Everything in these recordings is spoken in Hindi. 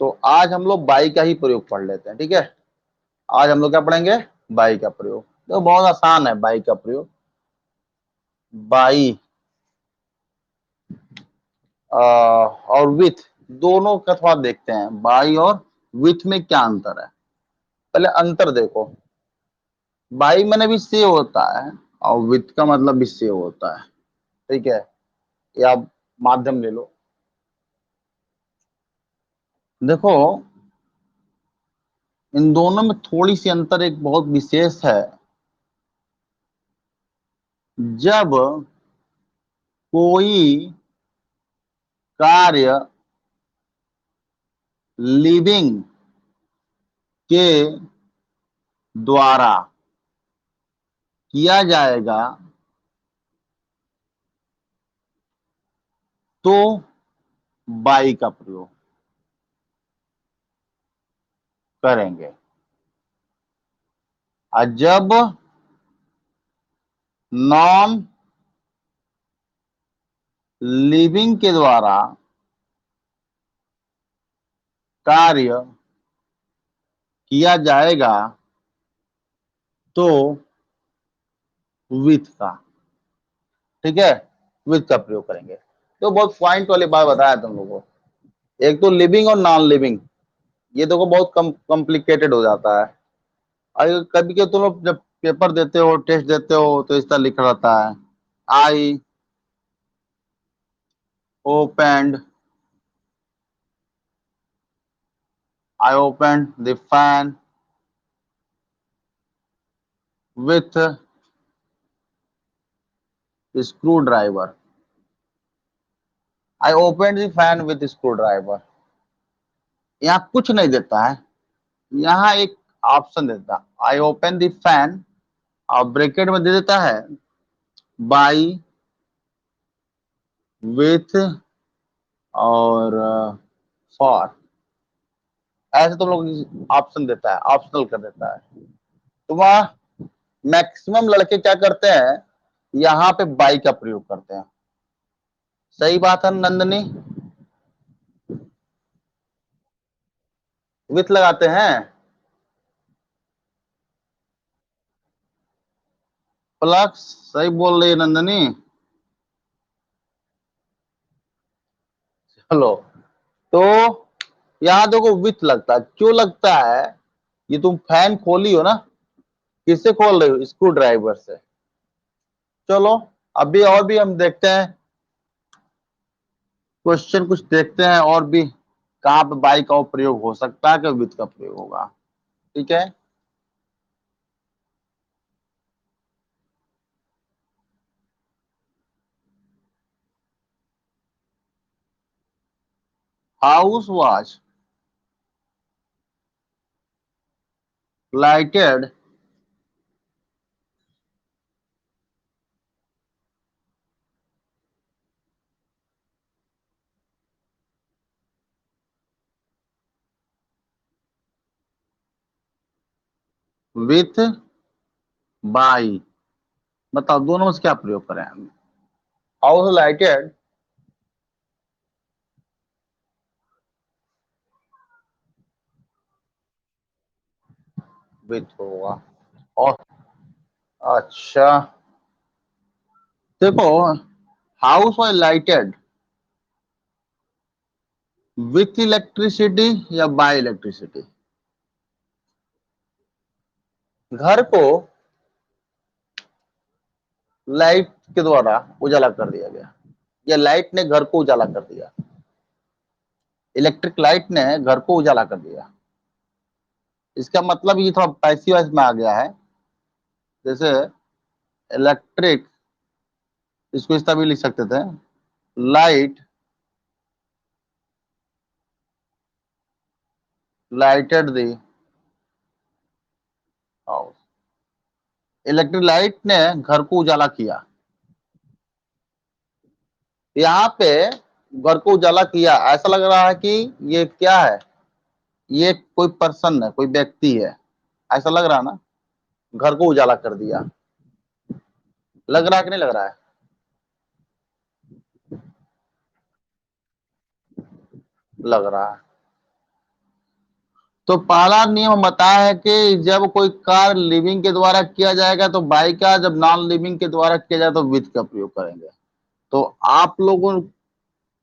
तो आज हम लोग बाई का ही प्रयोग पढ़ लेते हैं, ठीक है। आज हम लोग क्या पढ़ेंगे? बाई का प्रयोग। तो बहुत आसान है बाई का प्रयोग। बाई और विथ, दोनों का थोड़ा देखते हैं, बाई और विथ में क्या अंतर है। पहले अंतर देखो। बाई मैंने भी सेव होता है और विथ का मतलब भी सेव होता है, ठीक है। या माध्यम ले लो। देखो, इन दोनों में थोड़ी सी अंतर एक बहुत विशेष है। जब कोई कार्य लिविंग के द्वारा किया जाएगा तो बाई का प्रयोग करेंगे, और जब नॉन लिविंग के द्वारा कार्य किया जाएगा तो विथ का, ठीक है, विथ का प्रयोग करेंगे। तो बहुत पॉइंट वाली बात बताया तुम लोगों को। एक तो लिविंग और नॉन लिविंग, ये देखो बहुत कॉम्प्लिकेटेड हो जाता है। अगर कभी के तुम लोग जब पेपर देते हो, टेस्ट देते हो, तो इस तरह लिखा रहता है, आई opened I opened the fan with screwdriver. I opened the fan with screwdriver. यहाँ कुछ नहीं देता है, यहाँ एक ऑप्शन देता है, आई ओपन द फैन, और ब्रैकेट में दे देता है बाई, विथ और फॉर। ऐसे तुम लोग ऑप्शन देता है, ऑप्शनल कर देता है। तो वहां मैक्सिमम लड़के क्या करते हैं, यहाँ पे बाई का प्रयोग करते हैं। सही बात है नंदनी? विथ लगाते हैं। प्लस, सही बोल रही है नंदनी। चलो, तो यहाँ देखो विथ लगता है, क्यों लगता है? ये तुम फैन खोली हो ना, किससे खोल रहे हो? स्क्रू ड्राइवर से। चलो, अभी और भी हम देखते हैं क्वेश्चन, कुछ देखते हैं और भी कहाँ पे बाई का प्रयोग हो सकता है कि विथ का प्रयोग होगा, ठीक है। House was lighted with by. बताओ दोनों में से क्या प्रयोग करें हम? हाउस लाइटेड विथ होगा। और अच्छा, देखो, house was lighted with electricity या बाय इलेक्ट्रिसिटी? घर को लाइट के द्वारा उजाला कर दिया गया, या लाइट ने घर को उजाला कर दिया। इलेक्ट्रिक लाइट ने घर को उजाला कर दिया। इसका मतलब ये थोड़ा पैसिव वॉइस में आ गया है। जैसे इलेक्ट्रिक, इसको इस तरह भी लिख सकते थे, light lighted the house. Electric light ने घर को उजाला किया। यहाँ पे घर को उजाला किया, ऐसा लग रहा है कि ये क्या है, ये कोई पर्सन है, कोई व्यक्ति है, ऐसा लग रहा है ना। घर को उजाला कर दिया, लग रहा है कि नहीं लग रहा है? लग रहा है। तो पहला नियम बताया है कि जब कोई कार्य लिविंग के द्वारा किया जाएगा तो बाई का, जब नॉन लिविंग के द्वारा किया जाए तो विथ का प्रयोग करेंगे। तो आप लोगों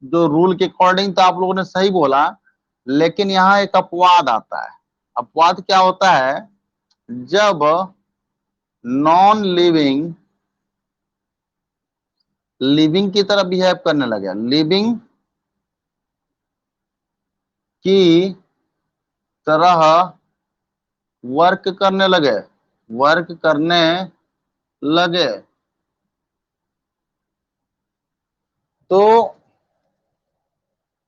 जो रूल के अकॉर्डिंग तो आप लोगों ने सही बोला, लेकिन यहाँ एक अपवाद आता है। अपवाद क्या होता है? जब नॉन लिविंग लिविंग की तरह बिहेव करने लगे, लिविंग की तरह वर्क करने लगे, वर्क करने लगे, तो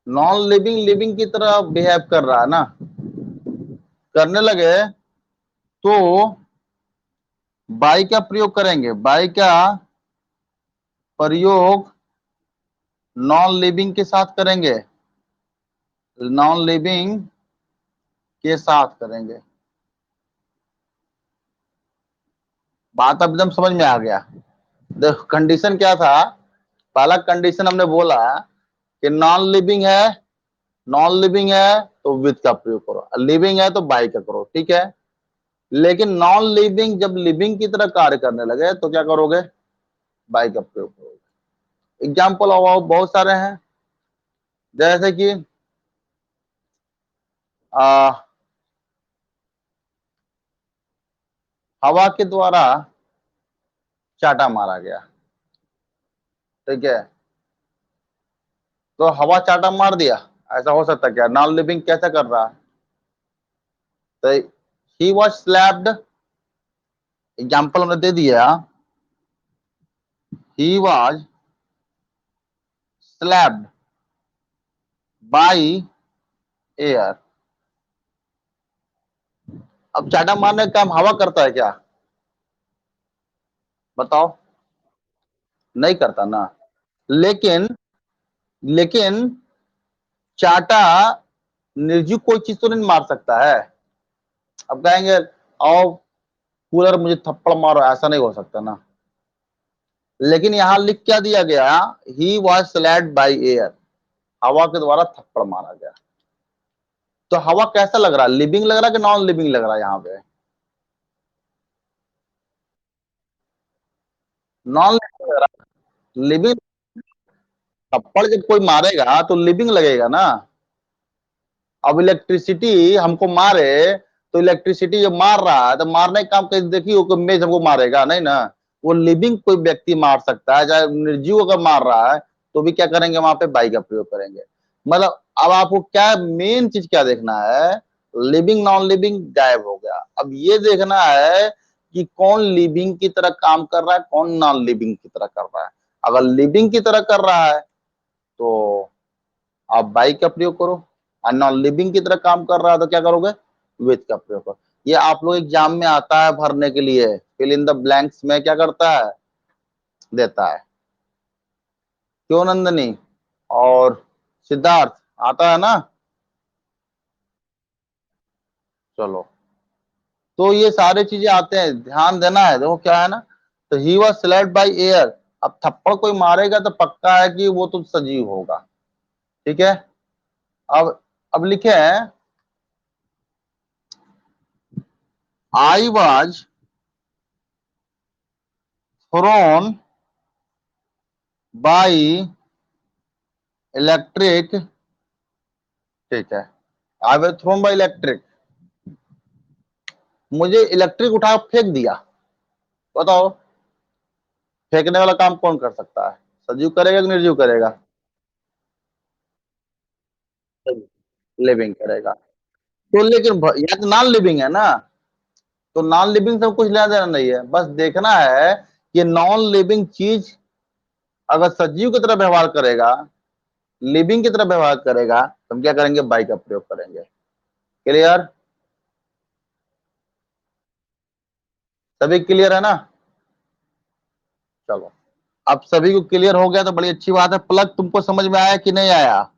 नॉन लिविंग लिविंग की तरह बिहेव कर रहा है ना, करने लगे, तो बाई का प्रयोग करेंगे। बाई का प्रयोग नॉन लिविंग के साथ करेंगे, नॉन लिविंग के साथ करेंगे। बात अब एकदम समझ में आ गया। देखो कंडीशन क्या था, पहला कंडीशन हमने बोला कि नॉन लिविंग है, नॉन लिविंग है तो विद का प्रयोग करो, लिविंग है तो बाई का करो, ठीक है। लेकिन नॉन लिविंग जब लिविंग की तरह कार्य करने लगे तो क्या करोगे? बाई का प्रयोग करोगे। एग्जाम्पल बहुत सारे हैं, जैसे कि आ, हवा के द्वारा चाटा मारा गया, ठीक है। तो हवा चाटा मार दिया, ऐसा हो सकता है क्या? नॉन लिविंग कैसे कर रहा है? तो ही वॉज स्लैप्ड, एग्जाम्पल हमने दे दिया, he was slapped by air. अब चाटा मारने का काम हवा करता है क्या? बताओ, नहीं करता ना। लेकिन लेकिन चाटा निर्जीव कोई चीज तो नहीं मार सकता है। अब कहेंगे आओ कूलर मुझे थप्पड़ मारो, ऐसा नहीं हो सकता ना। लेकिन यहां लिख क्या दिया गया? He was slapped by air, हवा के द्वारा थप्पड़ मारा गया। तो हवा कैसा लग रहा है? लिविंग लग रहा है कि नॉन लिविंग लग रहा है? यहाँ पे नॉन लिविंग लग रहा है। लिविंग थप्पड़ जब कोई मारेगा तो लिविंग लगेगा ना। अब इलेक्ट्रिसिटी हमको मारे तो इलेक्ट्रिसिटी जब मार रहा है तो मारने का काम कैसे? देखिए वो मेज हमको मारेगा नहीं ना। वो लिविंग कोई व्यक्ति मार सकता है, चाहे निर्जीव अगर मार रहा है तो भी क्या करेंगे? वहां पे बाई का प्रयोग करेंगे। मतलब अब आपको क्या मेन चीज क्या देखना है? लिविंग नॉन लिविंग गायब हो गया। अब ये देखना है कि कौन लिविंग की तरह काम कर रहा है, कौन नॉन लिविंग की तरह कर रहा है। अगर लिविंग की तरह कर रहा है तो आप बाई का प्रयोग करो, और नॉन लिविंग की तरह काम कर रहा है तो क्या करोगे? विथ का प्रयोग करो। ये आप लोग एग्जाम में आता है भरने के लिए, फिल इन द ब्लैंक्स में क्या करता है? देता है। क्यों नंदनी और सिद्धार्थ, आता है ना? चलो, तो ये सारी चीजें आते हैं, ध्यान देना है। देखो क्या है ना, तो he was slapped by air. अब थप्पड़ कोई मारेगा तो पक्का है कि वो तो सजीव होगा, ठीक है। अब लिखे हैं I was throne by electric, ठीक है। I was throne by electric, मुझे इलेक्ट्रिक उठा फेंक दिया। बताओ, फेंकने वाला काम कौन कर सकता है? सजीव करेगा कि निर्जीव करेगा? लिविंग करेगा। तो लेकिन यह तो नॉन लिविंग है ना, तो नॉन लिविंग से कुछ लेना देना नहीं है। बस देखना है कि नॉन लिविंग चीज अगर सजीव की तरह व्यवहार करेगा, लिविंग की तरह व्यवहार करेगा, तो हम क्या करेंगे? बाई का प्रयोग करेंगे। क्लियर? सभी क्लियर है ना? चलो, अब सभी को क्लियर हो गया तो बड़ी अच्छी बात है। प्लग तुमको समझ में आया कि नहीं आया?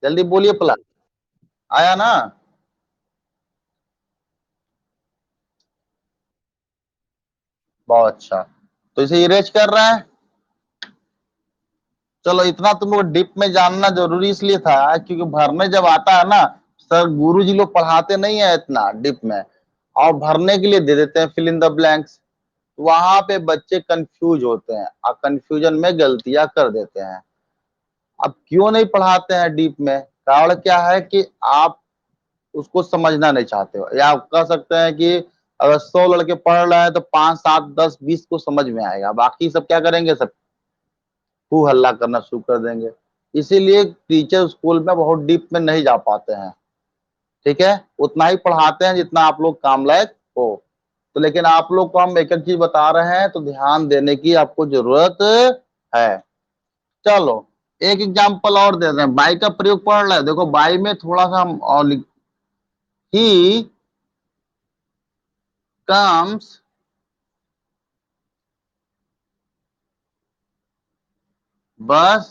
जल्दी बोलिए, प्लग आया ना? बहुत अच्छा। तो इसे इरेज कर रहा है, चलो इतना तुमको डीप में जानना जरूरी इसलिए था क्योंकि भरने जब आता है ना, सर गुरुजी लोग पढ़ाते नहीं है इतना डीप में, और भरने के लिए दे देते हैं फिल इन द ब्लैंक्स। वहां पे बच्चे कंफ्यूज होते हैं और कंफ्यूजन में गलतियां कर देते हैं। अब क्यों नहीं पढ़ाते हैं डीप में? कारण क्या है कि आप उसको समझना नहीं चाहते हो, या आप कह सकते हैं कि अगर 100 लड़के पढ़ रहे हैं तो 5 7 10 20 को समझ में आएगा, बाकी सब क्या करेंगे, सब खूब हल्ला करना शुरू कर देंगे। इसीलिए टीचर स्कूल में बहुत डीप में नहीं जा पाते हैं। ठीक है, उतना ही पढ़ाते हैं जितना आप लोग काम लायक हो। तो लेकिन आप लोग को हम एक एक चीज बता रहे हैं तो ध्यान देने की आपको जरूरत है। चलो एक एग्जांपल और दे रहे हैं, बाई का प्रयोग पढ़ रहे हैं। देखो बाई में थोड़ा सा हम और ही कम्स बस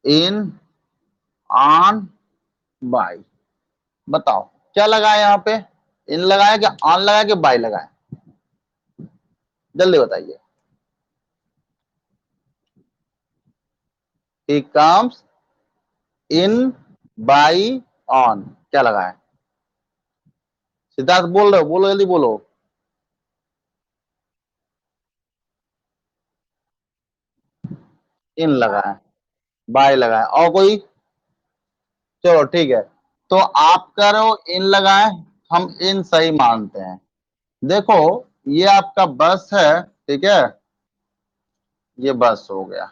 इन ऑन बाई। बताओ क्या लगाए यहाँ पे, इन लगाया कि ऑन लगाया कि बाई लगाया? जल्दी बताइए। He comes in by on, क्या लगाए? सिद्धार्थ बोल रहे हो, बोलो जल्दी बोलो। इन लगाए, बाय लगाए, और कोई? चलो ठीक है, तो आप कह रहे हो इन लगाए, हम इन सही मानते हैं। देखो ये आपका बस है, ठीक है, ये बस हो गया।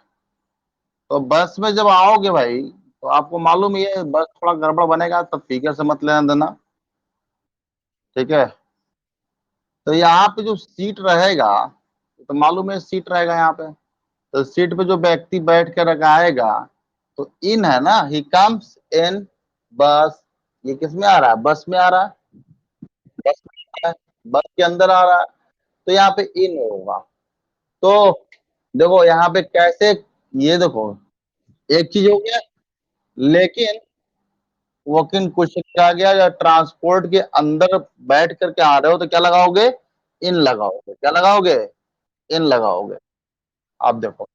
तो बस में जब आओगे भाई तो आपको मालूम ही है बस थोड़ा गड़बड़ बनेगा, तब फिकर से मत लेना देना। ठीक है, तो यहाँ पे जो सीट रहेगा, तो मालूम है सीट रहेगा यहाँ पे, तो सीट पे जो व्यक्ति बैठ कर लगाएगा, तो इन है ना, ही कम्स इन बस, ये किस में आ रहा है, बस में आ रहा है, बस में आ रहा है, बस के अंदर आ रहा है, तो यहाँ पे इन होगा। तो देखो यहाँ पे कैसे, ये देखो एक चीज हो गया, लेकिन वोकिंग क्वेश्चन क्या गया, या ट्रांसपोर्ट के अंदर बैठ करके आ रहे हो तो क्या लगाओगे, इन लगाओगे, क्या लगाओगे, इन लगाओगे। अब देखो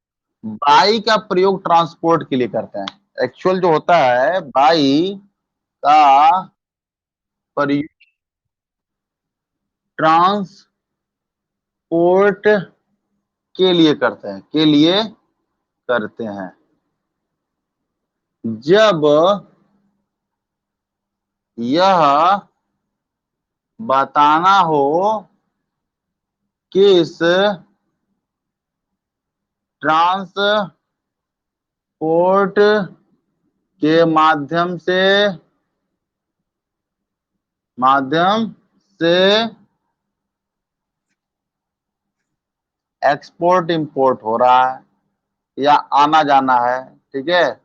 बाई का प्रयोग ट्रांसपोर्ट के लिए करते हैं, एक्चुअल जो होता है बाई का प्रयोग ट्रांसपोर्ट के लिए करते हैं, के लिए करते हैं। जब यह बताना हो किस ट्रांसपोर्ट के माध्यम से एक्सपोर्ट इंपोर्ट हो रहा है या आना जाना है। ठीक है,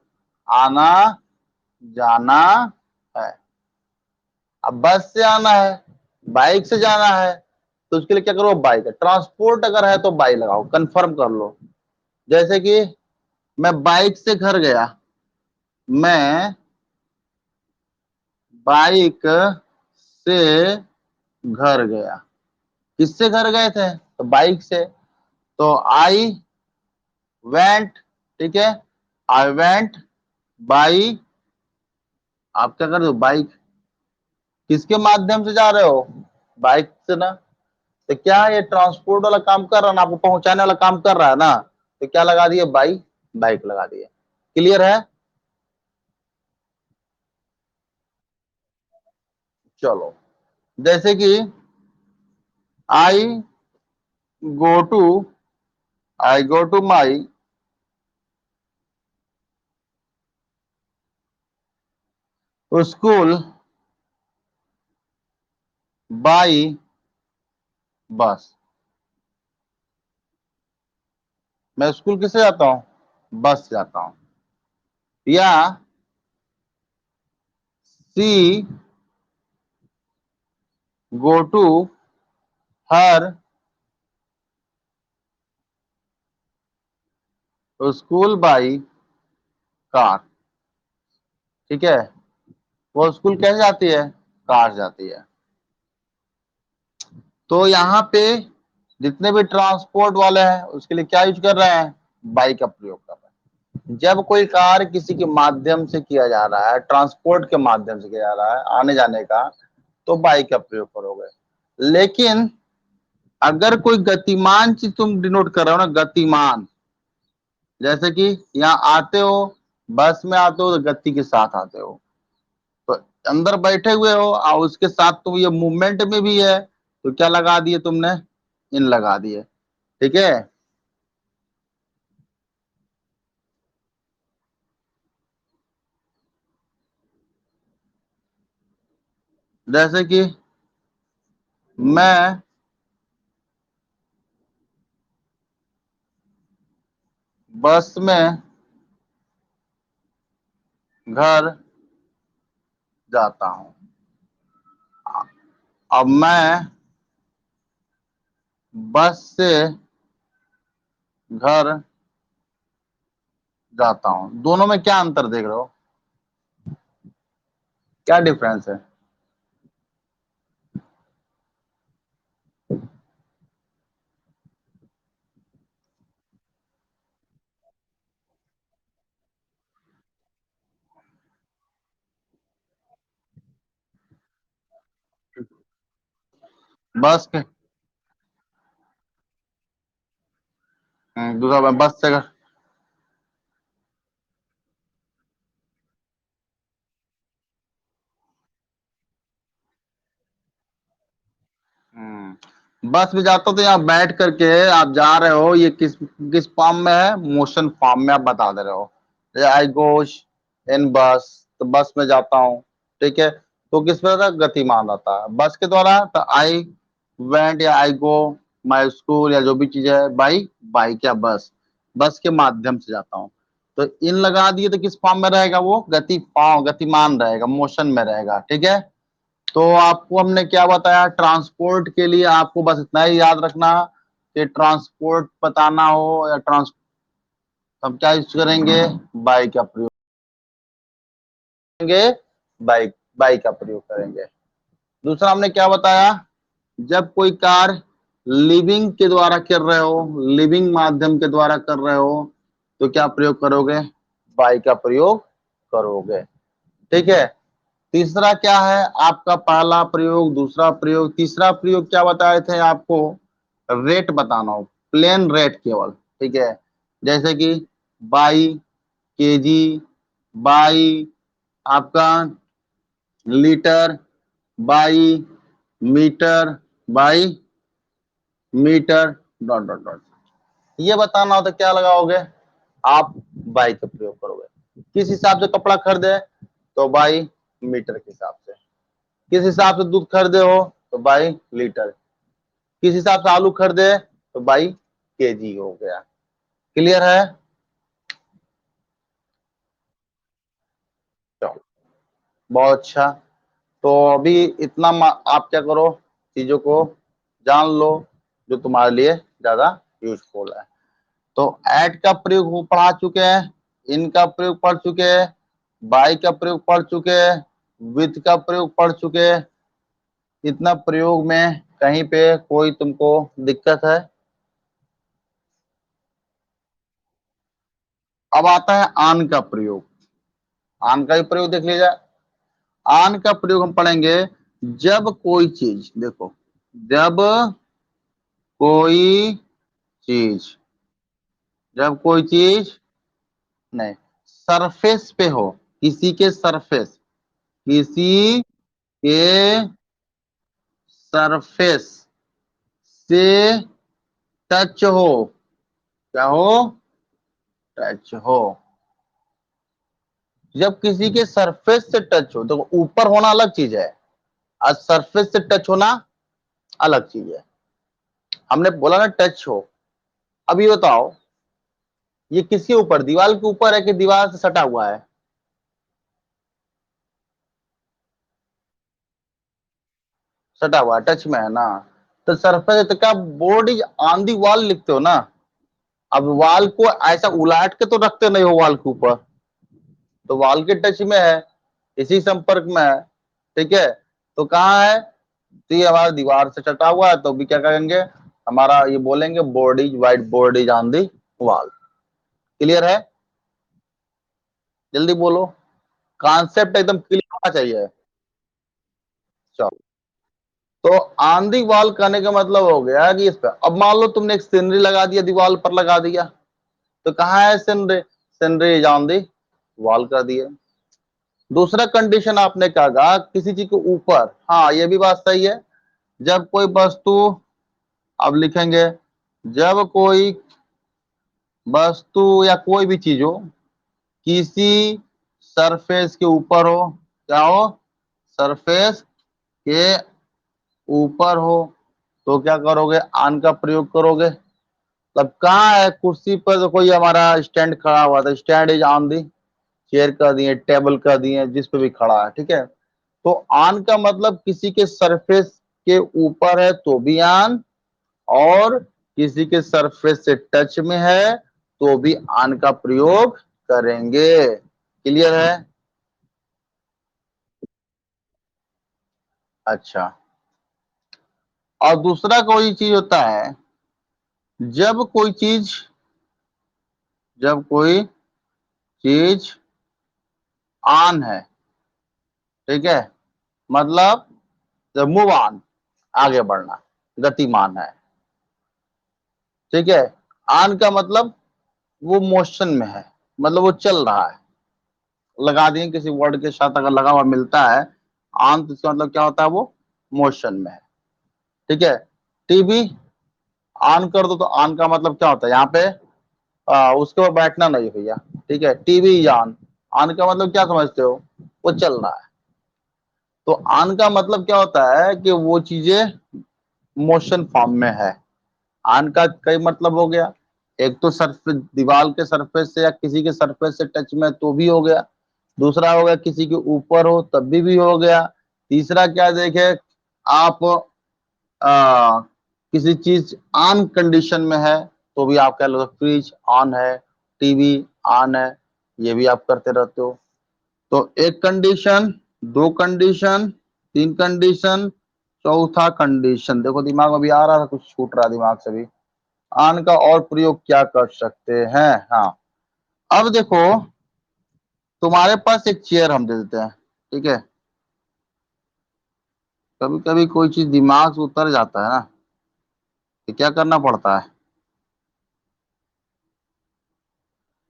आना जाना है। अब बस से आना है, बाइक से जाना है, तो उसके लिए क्या करो, बाइक है। ट्रांसपोर्ट अगर है तो बाइक लगाओ, कंफर्म कर लो। जैसे कि मैं बाइक से घर गया, मैं बाइक से घर गया। किससे घर गए थे, तो बाइक से। तो आई वेंट, ठीक है, आई वेंट बाई, आप क्या कर रहे हो, बाइक। किसके माध्यम से जा रहे हो, बाइक से ना। तो क्या है, ये ट्रांसपोर्ट वाला काम कर रहा है ना, आपको पहुंचाने वाला काम कर रहा है ना, तो क्या लगा दिए, बाई, बाइक लगा दिए। क्लियर है? चलो जैसे कि I go to, I go to my school by bus. मैं स्कूल किससे जाता हूँ, बस से जाता हूँ। या she go to her school by car. ठीक है, वो स्कूल कैसे जाती है, कार जाती है। तो यहाँ पे जितने भी ट्रांसपोर्ट वाले हैं उसके लिए क्या यूज कर रहे हैं, बाई का प्रयोग कर रहे हैं। जब कोई कार्य किसी के माध्यम से किया जा रहा है, ट्रांसपोर्ट के माध्यम से किया जा रहा है, आने जाने का, तो बाई का प्रयोग करोगे। लेकिन अगर कोई गतिमान चीज तुम डिनोट कर रहे हो ना, गतिमान, जैसे कि यहाँ आते हो, बस में आते हो तो गति के साथ आते हो, तो अंदर बैठे हुए हो और उसके साथ तुम ये मूवमेंट में भी है, तो क्या लगा दिए तुमने, इन लगा दिए। ठीक है, जैसे कि मैं बस में घर जाता हूं। अब मैं बस से घर जाता हूं, दोनों में क्या अंतर देख रहे हो, क्या डिफरेंस है? बस के दूसरा, मैं बस से घर, बस में जाता हूं तो यहाँ बैठ करके आप जा रहे हो, ये किस किस फॉर्म में है, मोशन फॉर्म में आप बता दे रहे हो, आई गोश इन बस, तो बस में जाता हूँ। ठीक है, तो किस में रहता है, गतिमान रहता है। बस के द्वारा तो आई वेंट या आई गो माई स्कूल या जो भी चीज है, बाई बाइक या बस, बस के माध्यम से जाता हूँ। तो इन लगा दिए तो किस फॉर्म में रहेगा, वो गति फॉर्म, गतिमान रहेगा, मोशन में रहेगा। ठीक है, तो आपको हमने क्या बताया, ट्रांसपोर्ट के लिए आपको बस इतना ही याद रखना कि ट्रांसपोर्ट बताना हो या ट्रांस, हम क्या यूज करेंगे, बाइक का प्रयोग करेंगे, बाइक बाइक का प्रयोग करेंगे। दूसरा हमने क्या बताया, जब कोई कार्य लिविंग के द्वारा कर रहे हो, लिविंग माध्यम के द्वारा कर रहे हो, तो क्या प्रयोग करोगे, बाई का प्रयोग करोगे। ठीक है, तीसरा क्या है आपका, पहला प्रयोग, दूसरा प्रयोग, तीसरा प्रयोग क्या बताए थे आपको, रेट बताना हो, प्लेन रेट केवल। ठीक है, जैसे कि बाई केजी, बाई आपका litre, by metre, by metre, dot dot dot, ये बताना हो तो क्या लगाओगे, आप बाई का प्रयोग करोगे। किस हिसाब से कपड़ा खरीदे, तो बाई मीटर के हिसाब से। किस हिसाब से दूध खरीदे हो, तो बाई लीटर। किस हिसाब से आलू खरीदे, तो बाई केजी हो गया। क्लियर है? चलो, बहुत अच्छा। तो अभी इतना आप क्या करो, चीजों को जान लो जो तुम्हारे लिए ज्यादा यूजफुल है। तो ऐड का प्रयोग पढ़ा चुके हैं, इन का प्रयोग पढ़ चुके हैं, बाई का प्रयोग पढ़ चुके हैं, विथ का प्रयोग पढ़ चुके हैं। इतना प्रयोग में कहीं पे कोई तुमको दिक्कत है? अब आता है आन का प्रयोग। आन का भी प्रयोग देख लीजिए। आन का प्रयोग हम पढ़ेंगे, जब कोई चीज, देखो, जब कोई चीज, जब कोई चीज नहीं, सरफेस पे हो, किसी के सरफेस, किसी के सरफेस से टच हो, क्या हो, टच हो। जब किसी के सरफेस से टच हो, तो ऊपर होना अलग चीज है और सरफेस से टच होना अलग चीज है। हमने बोला ना टच हो। अब ये बताओ, ये किसके ऊपर, दीवार के ऊपर है कि दीवार से सटा हुआ है? सटा हुआ है, टच में है ना। तो सरफेस, तो क्या board is on the wall लिखते हो ना। अब वॉल को ऐसा उलाट के तो रखते नहीं हो वॉल के ऊपर, तो वॉल के टच में है, इसी संपर्क में है। ठीक है, तो कहाँ है, तो ये हमारा दीवार से सटा हुआ है, तो भी क्या करेंगे, हमारा ये बोलेंगे board is, white board is on the wall. Clear है? जल्दी बोलो, कॉन्सेप्ट एकदम क्लियर होना चाहिए। चलो, तो ऑन दी वॉल कहने का मतलब हो गया कि इस पे, अब मान लो तुमने एक सीनरी लगा दिया, दीवार पर लगा दिया, तो कहाँ है scenery? Scenery is on the wall कर दिए। दूसरा कंडीशन आपने कहा किसी चीज के ऊपर, हाँ ये भी बात सही है। जब कोई वस्तु, अब लिखेंगे, जब कोई वस्तु या कोई भी चीज हो किसी सरफेस के ऊपर हो, क्या हो? सरफेस के ऊपर हो, तो क्या करोगे? ऑन का प्रयोग करोगे। तब कहाँ है? कुर्सी पर तो कोई हमारा स्टैंड खड़ा हुआ था, stand is on the, chair कर दिए, टेबल कर दिए, जिस पे भी खड़ा है, ठीक है। तो ऑन का मतलब किसी के सरफेस के ऊपर है तो भी ऑन, और किसी के सरफेस से टच में है तो भी ऑन का प्रयोग करेंगे। क्लियर है? अच्छा, और दूसरा कोई चीज होता है, जब कोई चीज, जब कोई चीज ऑन है, ठीक है, मतलब जब मूव ऑन, आगे बढ़ना, गतिमान है, ठीक है। ऑन का मतलब वो मोशन में है, मतलब वो चल रहा है। लगा दिए किसी वर्ड के साथ अगर लगा हुआ मिलता है ऑन, तो इसका मतलब क्या होता है? वो मोशन में है, ठीक है। टीवी ऑन कर दो तो ऑन का मतलब क्या होता है? यहाँ पे उसके ऊपर बैठना नहीं भैया, ठीक है। टीवी इज ऑन, ऑन का मतलब क्या समझते हो? वो चल रहा है। तो ऑन का मतलब क्या होता है कि वो चीजें मोशन फॉर्म में है। ऑन का कई मतलब हो गया, एक तो सरफेस, दीवार के सरफेस से या किसी के सरफेस से टच में तो भी हो गया। दूसरा हो गया किसी के ऊपर हो तब भी हो गया। तीसरा क्या देखे, आप किसी चीज ऑन कंडीशन में है तो भी आप कह लो, फ्रिज ऑन है, टीवी ऑन है, ये भी आप करते रहते हो। तो एक कंडीशन, दो कंडीशन, तीन कंडीशन, चौथा कंडीशन। देखो दिमाग में भी आ रहा था, कुछ छूट रहा दिमाग से भी। ऑन का और प्रयोग क्या कर सकते हैं? हाँ, अब देखो, तुम्हारे पास एक चेयर हम दे देते हैं, ठीक है। कभी कभी कोई चीज दिमाग से उतर जाता है ना, तो क्या करना पड़ता है?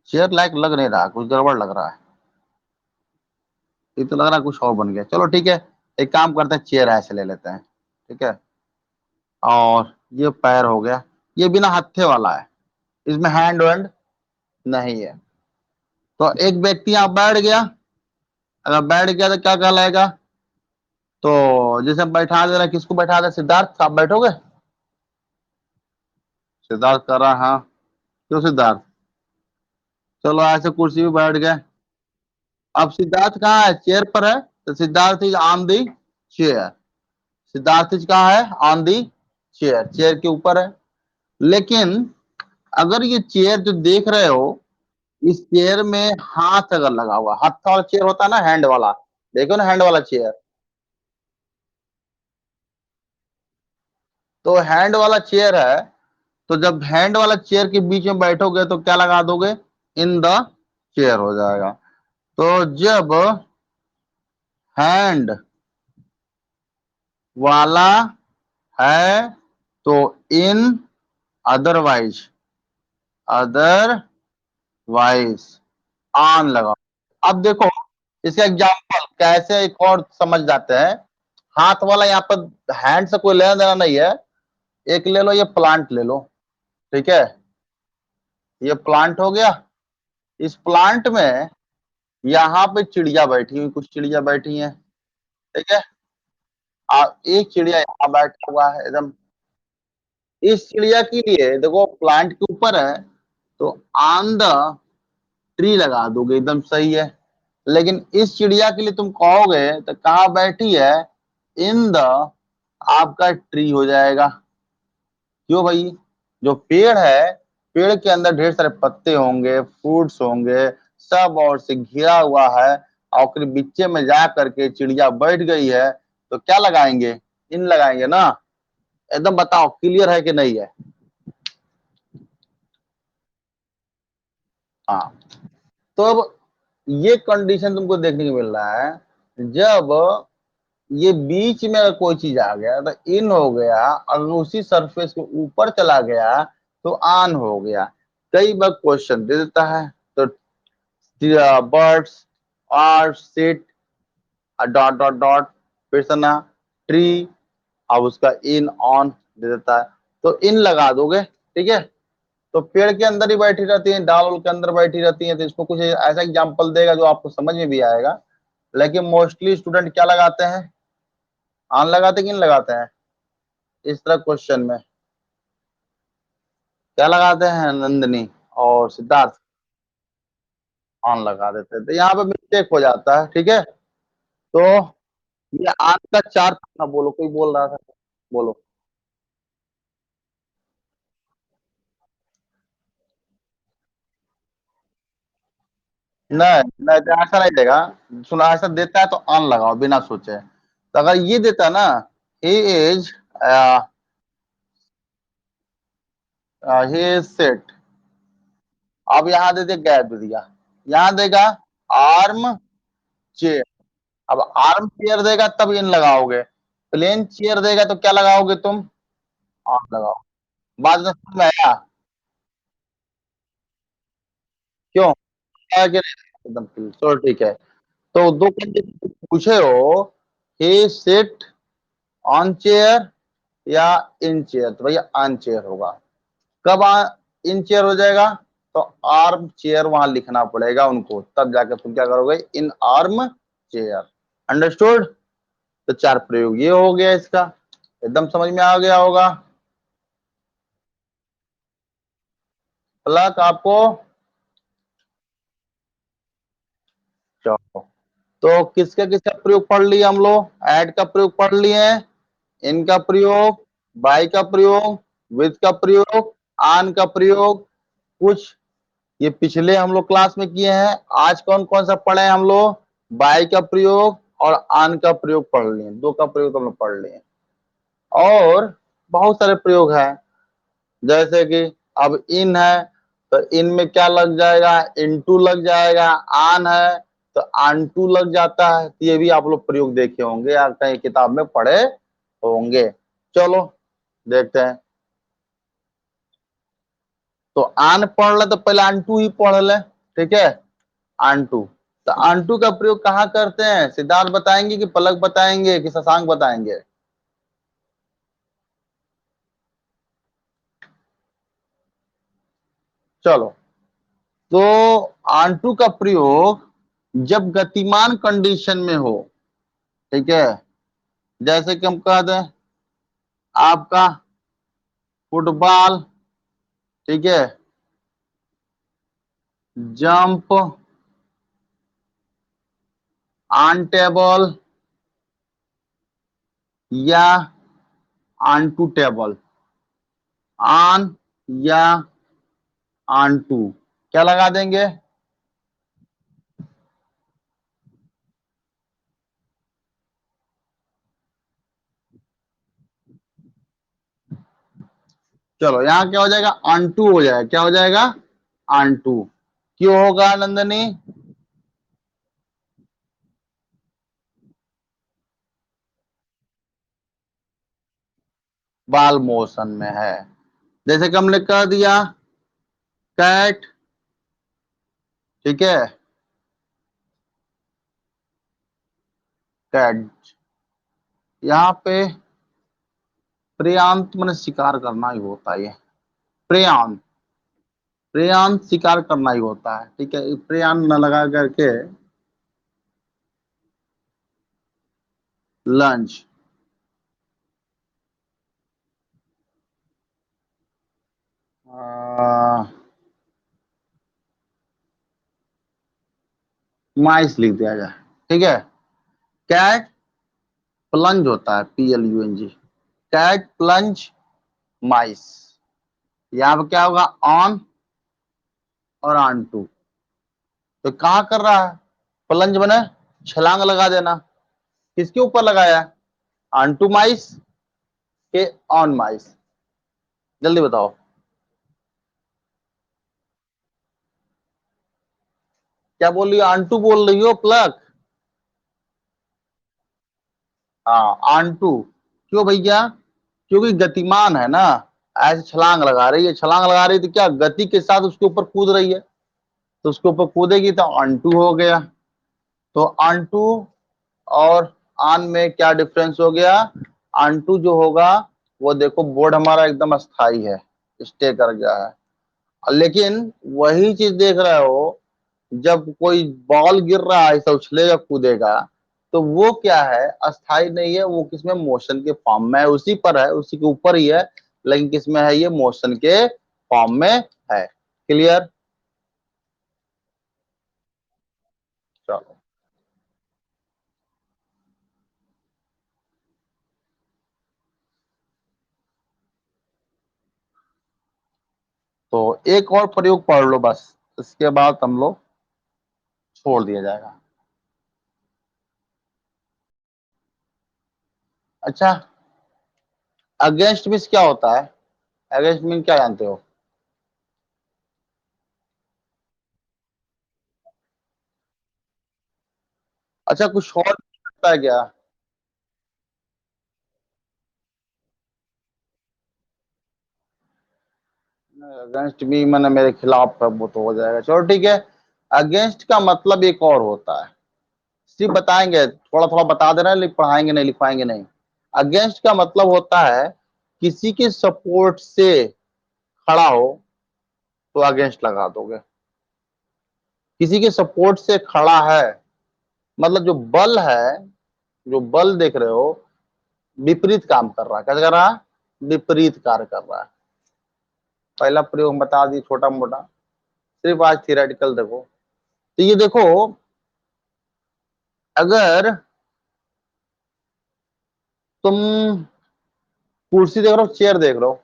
चेयर लायक लग नहीं रहा, कुछ गड़बड़ लग रहा है। ये तो लग रहा है कुछ और बन गया। चलो ठीक है, एक काम करते हैं, चेयर ऐसे ले लेते हैं, ठीक है। और ये पैर हो गया, ये बिना हत्थे वाला है, इसमें हैंड वैंड नहीं है। तो एक व्यक्ति यहाँ बैठ गया, अगर बैठ गया तो क्या कहलाएगा? तो जैसे हम बैठा दे रहे हैं, किसको बैठा दे? सिद्धार्थ, आप बैठोगे? सिद्धार्थ कर रहा है, हाँ। क्यों सिद्धार्थ? चलो ऐसे कुर्सी पे बैठ गए। अब सिद्धार्थ कहाँ है? चेयर पर है, तो Siddharth is on the chair. Siddharth is कहाँ है? ऑन दी चेयर, चेयर के ऊपर है। लेकिन अगर ये चेयर जो देख रहे हो, इस चेयर में हाथ अगर लगा हुआ, हाथ वाला चेयर होता है ना, हैंड वाला, देखो ना हैंड वाला चेयर, तो हैंड वाला चेयर है। तो जब हैंड वाला चेयर के बीच में बैठोगे तो क्या लगा दोगे? इन द चेयर हो जाएगा। तो जब हैंड वाला है तो इन, अदरवाइज, अदरवाइज ऑन लगा। अब देखो इसका एग्जांपल कैसे एक और समझ जाते हैं। हाथ वाला यहाँ पर हैंड से कोई लेना देना नहीं है। एक ले लो, ये प्लांट ले लो, ठीक है। ये प्लांट हो गया। इस प्लांट में यहाँ पे चिड़िया बैठी हुई, कुछ चिड़िया बैठी हैं, ठीक है। एक चिड़िया यहाँ बैठा हुआ है एकदम। इस चिड़िया के लिए देखो प्लांट के ऊपर है तो ऑन द ट्री लगा दोगे, एकदम सही है। लेकिन इस चिड़िया के लिए तुम कहोगे तो कहाँ बैठी है? इन द, आपका ट्री हो जाएगा। क्यों भाई? जो पेड़ है, पेड़ के अंदर ढेर सारे पत्ते होंगे, फ्रूट्स होंगे, सब और से घिरा हुआ है, और फिर बीचे में जा करके चिड़िया बैठ गई है, तो क्या लगाएंगे? इन लगाएंगे ना। एकदम बताओ क्लियर है कि नहीं है? हाँ, तो अब ये कंडीशन तुमको देखने को मिल रहा है, जब ये बीच में अगर कोई चीज आ गया तो इन हो गया, अगर उसी सरफेस के ऊपर चला गया तो ऑन हो गया। कई बार क्वेश्चन दे देता है, तो birds are sit dot dot dot, फिर से ना ट्री, अब उसका इन ऑन दे देता है, तो इन लगा दोगे, ठीक है। तो पेड़ के अंदर ही बैठी रहती है, डाल के अंदर बैठी रहती है, तो इसको कुछ ऐसा एग्जांपल देगा जो आपको समझ में भी आएगा। लेकिन मोस्टली स्टूडेंट क्या लगाते हैं, ऑन लगाते कि इन लगाते हैं, इस तरह क्वेश्चन में क्या लगाते हैं नंदिनी और सिद्धार्थ, ऑन लगा देते हैं, तो यहाँ पे मिस्टेक हो जाता है, ठीक है। तो ये आज का चार, बोलो, कोई बोल रहा था, बोलो। नहीं नहीं, तो ऐसा नहीं देगा, सुना, ऐसा देता है तो ऑन लगाओ बिना सोचे। तो अगर ये देता ना, he is he is set, अब यहाँ दे दे गैप दे दिया, यहाँ देगा आर्म चेयर, अब आर्म चेयर देगा तब इन लगाओगे, प्लेन चेयर देगा तो क्या लगाओगे तुम, ऑन लगाओ। बात में समझ में आया, क्यों आया कि नहीं? एकदम clear। चलो ठीक है। तो दो कंडीशन पूछे हो, ही सिट ऑन चेयर या इन चेयर, तो भैया ऑन चेयर होगा। कब इन चेयर हो जाएगा, तो आर्म चेयर वहां लिखना पड़ेगा उनको, तब जाकर तुम क्या करोगे, इन आर्म चेयर। अंडरस्टूड। तो चार प्रयोग ये हो गया इसका, एकदम समझ में आ गया होगा। प्लस आपको, चलो, तो किसका किसका प्रयोग पढ़ लिया हम लोग, ऐड का प्रयोग पढ़ लिए, इनका प्रयोग, बाय का प्रयोग, विद का प्रयोग, आन का प्रयोग, कुछ ये पिछले हम लोग क्लास में किए हैं। आज कौन कौन सा पढ़े हैं हम लोग, बाय का प्रयोग और आन का प्रयोग पढ़ लिए, दो का प्रयोग तो हम लोग पढ़ लिए, और बहुत सारे प्रयोग हैं, जैसे कि अब इन है तो इन में क्या लग जाएगा, इनटू लग जाएगा, आन है तो आन टू लग जाता है, तो ये भी आप लोग प्रयोग देखे होंगे या कहीं किताब में पढ़े होंगे। चलो देखते हैं। तो आन पढ़ ले तो पहले आन टू ही पढ़ ले, ठीक है, आन टू। तो आन टू का प्रयोग कहाँ करते हैं, सिद्धार्थ बताएंगे कि पलक बताएंगे कि शशांक बताएंगे। चलो, तो आंटू का प्रयोग जब गतिमान कंडीशन में हो, ठीक है, जैसे कि हम कह दें आपका फुटबॉल, ठीक है, जंप ऑन टेबल या ऑन टू टेबल, ऑन या ऑन टू, क्या लगा देंगे, चलो यहां क्या हो जाएगा, ऑन टू हो जाएगा, क्या हो जाएगा, ऑन टू। क्यों होगा नंदनी, बाल मोशन में है, जैसे कि हमने कह दिया कैट, ठीक है, कैट, यहाँ पे प्रेयांत मैंने शिकार करना ही होता है, ये प्रेयांत, प्रेयांत शिकार करना ही होता है, ठीक है, प्रेयांत न लगा करके लंच, माइस लिख दिया जाए, ठीक है। कैट प्लंज होता है, PLUNG, कैट प्लंज माइस, यहाँ पे क्या होगा, ऑन और ऑन टू, तो कहाँ कर रहा है, प्लंज बने छलांग लगा देना, किसके ऊपर लगाया, ऑन टू माइस के ऑन माइस, जल्दी बताओ। क्या बोल रही हो, आंटू बोल रही हो, प्लक? हाँ आंटू। क्यों भैया? क्योंकि गतिमान है ना, ऐसे छलांग लगा रही है, छलांग लगा रही है तो क्या गति के साथ उसके ऊपर कूद रही है, तो उसके ऊपर कूदेगी तो आंटू हो गया। तो आंटू और आन में क्या डिफरेंस हो गया? आंटू जो होगा वो देखो बोर्ड हमारा एकदम अस्थाई है, स्टे कर गया है। लेकिन वही चीज देख रहे हो, जब कोई बॉल गिर रहा है ऐसा उछलेगा कूदेगा, तो वो क्या है, अस्थाई नहीं है, वो किसमें, मोशन के फॉर्म में है, उसी पर है, उसी के ऊपर ही है, लेकिन किसमें है, ये मोशन के फॉर्म में है। क्लियर? चलो, तो एक और प्रयोग पढ़ लो बस, इसके बाद हम लोग छोड़ दिया जाएगा। अच्छा, अगेंस्ट मीन्स क्या होता है? अगेंस्ट मीन क्या जानते हो? अच्छा, कुछ और लगता है क्या? अगेंस्ट मी मैंने मेरे खिलाफ है, वो तो हो जाएगा, चलो ठीक है। अगेंस्ट का मतलब एक और होता है, सिर्फ बताएंगे, थोड़ा थोड़ा बता दे रहे हैं, पढ़ाएंगे नहीं, लिखवाएंगे नहीं। अगेंस्ट का मतलब होता है किसी के सपोर्ट से खड़ा हो तो अगेंस्ट लगा दोगे। किसी के सपोर्ट से खड़ा है मतलब जो बल है, जो बल देख रहे हो, विपरीत काम कर रहा है, क्या कर रहा है, विपरीत कार्य कर रहा है। पहला प्रयोग हम बता दिए छोटा मोटा, सिर्फ आज थियोरेटिकल देखो। तो ये देखो, अगर तुम कुर्सी देख रहे हो, चेयर देख रहे हो,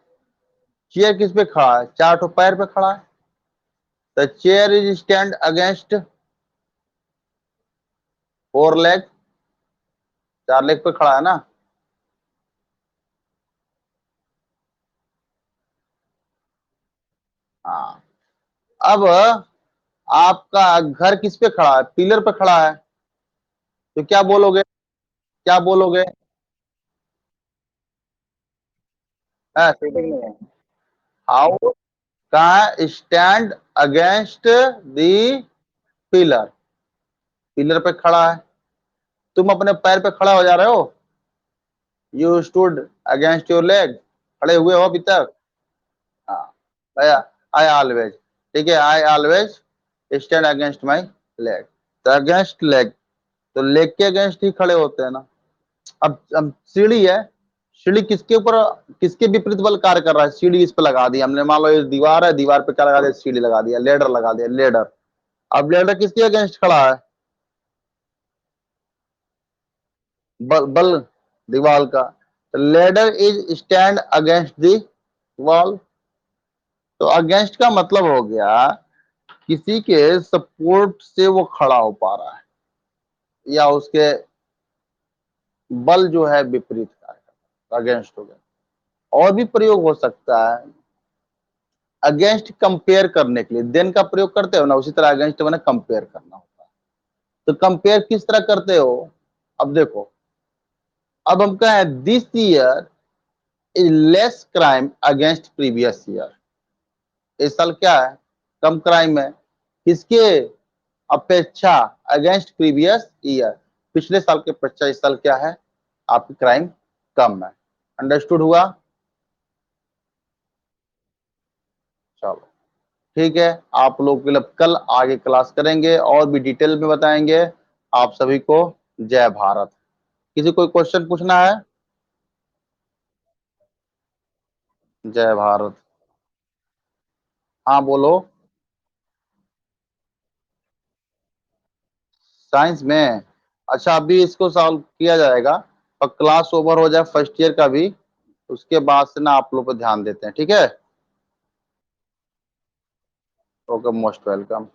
चेयर किस पे खड़ा है, चार ठो पैर पे खड़ा है, तो chair is stand against four leg, चार लेग पे खड़ा है ना। हाँ, अब आपका घर किस पे खड़ा है, पिलर पे खड़ा है, तो क्या बोलोगे, क्या बोलोगे? सीटिंग में, हाउ का stand against the pillar, pillar पे खड़ा है, तुम अपने पैर पे खड़ा हो जा रहे हो, you stood against your leg, खड़े हुए हो अभी तक। हाँ, आई ऑलवेज, ठीक है, I always stand against my leg, तो अगेंस्ट लेग, तो लेग के अगेंस्ट ही खड़े होते हैं ना। अब सीढ़ी है, सीढ़ी किसके ऊपर, किसके विपरीत बल कार्य कर रहा है, सीढ़ी इस पे लगा दी हमने, मान लो ये दीवार है, दीवार पे क्या लगा दिया, सीढ़ी लगा दिया, लेडर लगा दिया, लेडर। अब लेडर किसके अगेंस्ट खड़ा है, बल बल दीवार का, ladder is stand against the wall. तो अगेंस्ट का मतलब हो गया किसी के सपोर्ट से वो खड़ा हो पा रहा है, या उसके बल जो है विपरीत कार्य, अगेंस्ट हो गया। और भी प्रयोग हो सकता है, अगेंस्ट कंपेयर करने के लिए देन का प्रयोग करते हो ना, उसी तरह अगेंस्ट मैंने कंपेयर करना होता है। तो कंपेयर किस तरह करते हो, अब देखो, अब हम कहें this year is less crime against previous year, इस साल क्या है, कम क्राइम है, किसके अपेक्षा, अगेंस्ट प्रीवियस ईयर, पिछले साल के अपेक्षा इस साल क्या है, आपकी क्राइम कम है। अंडरस्टूड हुआ? चलो ठीक है, आप लोग के लिए कल आगे क्लास करेंगे और भी डिटेल में बताएंगे। आप सभी को जय भारत। किसी कोई क्वेश्चन पूछना है? जय भारत। हाँ बोलो। साइंस में? अच्छा, अभी इसको सॉल्व किया जाएगा और क्लास ओवर हो जाए फर्स्ट ईयर का भी, उसके बाद से ना आप लोग पर ध्यान देते हैं, ठीक है? Okay, most welcome.